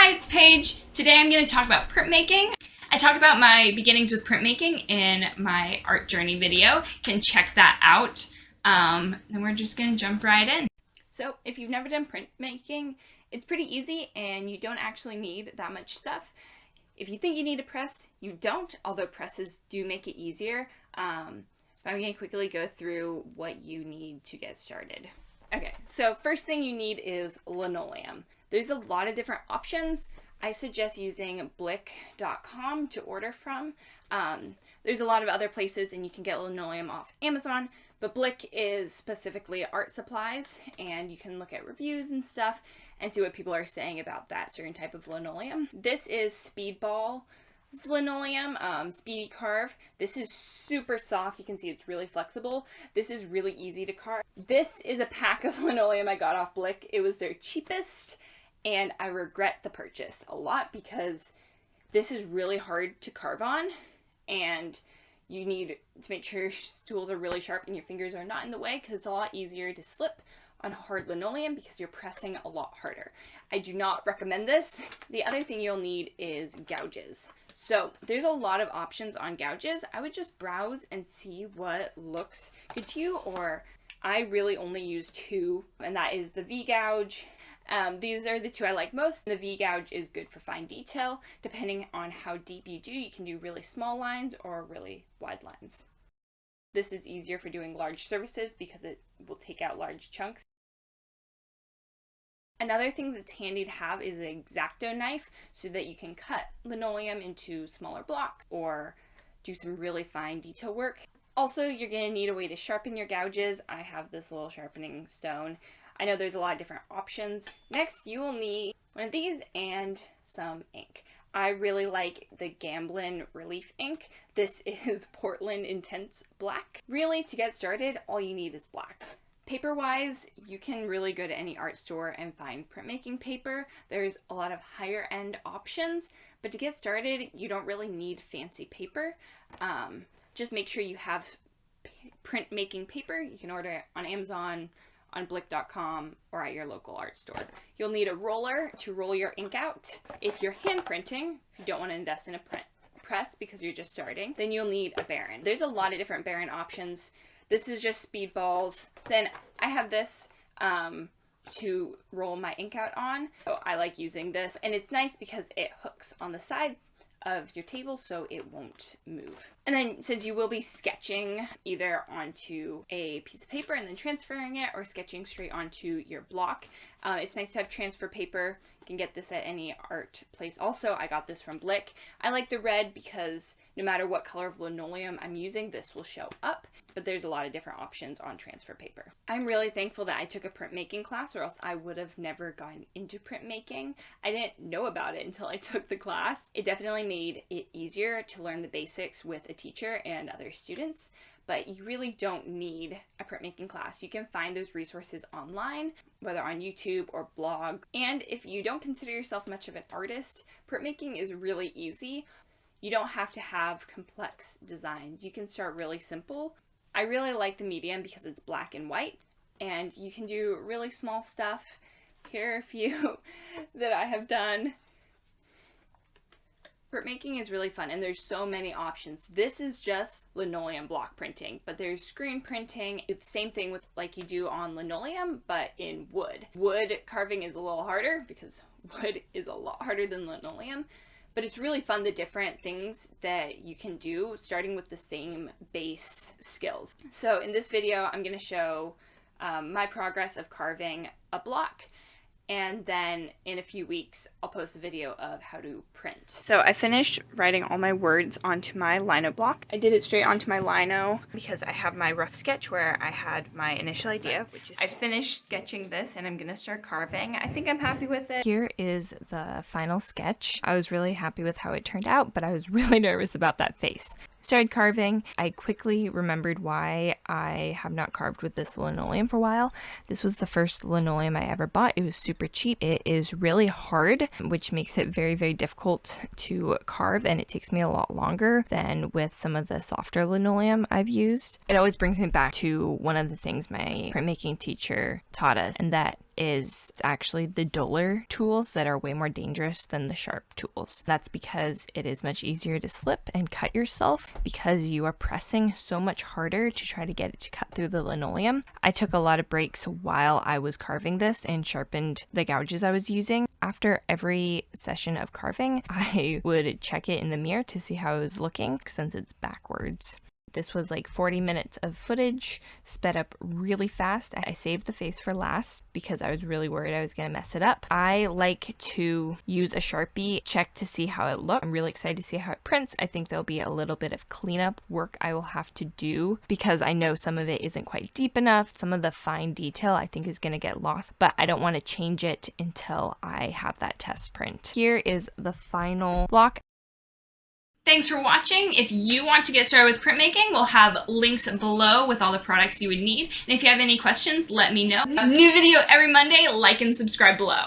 Hi, it's Paige. Today I'm going to talk about printmaking. I talk about my beginnings with printmaking in my art journey video. You can check that out. Then we're just going to jump right in. So if you've never done printmaking, it's pretty easy and you don't actually need that much stuff. If you think you need a press, you don't, although presses do make it easier. But I'm going to quickly go through what you need to get started. Okay, so first thing you need is linoleum. There's a lot of different options. I suggest using blick.com to order from. There's a lot of other places and you can get linoleum off Amazon, but Blick is specifically art supplies and you can look at reviews and stuff and see what people are saying about that certain type of linoleum. This is Speedball linoleum, Speedy Carve. This is super soft. You can see it's really flexible. This is really easy to carve. This is a pack of linoleum I got off Blick. It was their cheapest and I regret the purchase a lot because this is really hard to carve on and you need to make sure your tools are really sharp and your fingers are not in the way because it's a lot easier to slip on hard linoleum because you're pressing a lot harder. I do not recommend this. The other thing you'll need is gouges. So there's a lot of options on gouges. I would just browse and see what looks good to you, or I really only use two, and that is the V-gouge. These are the two I like most. The V-gouge is good for fine detail. Depending on how deep you do, you can do really small lines or really wide lines. This is easier for doing large surfaces because it will take out large chunks. Another thing that's handy to have is an Exacto knife so that you can cut linoleum into smaller blocks or do some really fine detail work. Also, you're going to need a way to sharpen your gouges. I have this little sharpening stone. I know there's a lot of different options. Next, you will need one of these and some ink. I really like the Gamblin Relief ink. This is Portland Intense Black. Really, to get started, all you need is black. Paper-wise, you can really go to any art store and find printmaking paper. There's a lot of higher-end options, but to get started, you don't really need fancy paper. Just make sure you have printmaking paper. You can order it on Amazon, on blick.com, or at your local art store. You'll need a roller to roll your ink out. If you're hand printing, if you don't want to invest in a press because you're just starting, then you'll need a Baron. There's a lot of different Baron options. This is just Speedballs. Then I have this to roll my ink out on. So I like using this, and it's nice because it hooks on the side of your table so it won't move. And then since you will be sketching either onto a piece of paper and then transferring it or sketching straight onto your block, it's nice to have transfer paper. You can get this at any art place. Also, I got this from Blick. I like the red because no matter what color of linoleum I'm using, this will show up, but there's a lot of different options on transfer paper. I'm really thankful that I took a printmaking class or else I would have never gotten into printmaking. I didn't know about it until I took the class. It definitely made it easier to learn the basics with a teacher and other students, but you really don't need a printmaking class. You can find those resources online, whether on YouTube or blog. And if you don't consider yourself much of an artist, printmaking is really easy. You don't have to have complex designs. You can start really simple. I really like the medium because it's black and white, and you can do really small stuff. Here are a few that I have done. Printmaking is really fun and there's so many options. This is just linoleum block printing, but there's screen printing. It's the same thing with like you do on linoleum, but in wood. Wood carving is a little harder because wood is a lot harder than linoleum, but it's really fun the different things that you can do starting with the same base skills. So in this video, I'm going to show my progress of carving a block. And then in a few weeks, I'll post a video of how to print. So I finished writing all my words onto my lino block. I did it straight onto my lino because I have my rough sketch where I had my initial idea, which is I finished sketching this and I'm gonna start carving. I think I'm happy with it. Here is the final sketch. I was really happy with how it turned out, but I was really nervous about that face. Started carving. I quickly remembered why I have not carved with this linoleum for a while. This was the first linoleum I ever bought. It was super cheap. It is really hard, which makes it very, very difficult to carve, and it takes me a lot longer than with some of the softer linoleum I've used. It always brings me back to one of the things my printmaking teacher taught us, and that is actually the duller tools that are way more dangerous than the sharp tools. That's because it is much easier to slip and cut yourself because you are pressing so much harder to try to get it to cut through the linoleum. I took a lot of breaks while I was carving this and sharpened the gouges I was using. After every session of carving, I would check it in the mirror to see how it was looking since it's backwards. This was like 40 minutes of footage, sped up really fast. I saved the face for last because I was really worried I was going to mess it up. I like to use a Sharpie, check to see how it looks. I'm really excited to see how it prints. I think there'll be a little bit of cleanup work I will have to do because I know some of it isn't quite deep enough. Some of the fine detail I think is going to get lost, but I don't want to change it until I have that test print. Here is the final block. Thanks for watching. If you want to get started with printmaking, we'll have links below with all the products you would need. And if you have any questions, let me know. New video every Monday. Like and subscribe below.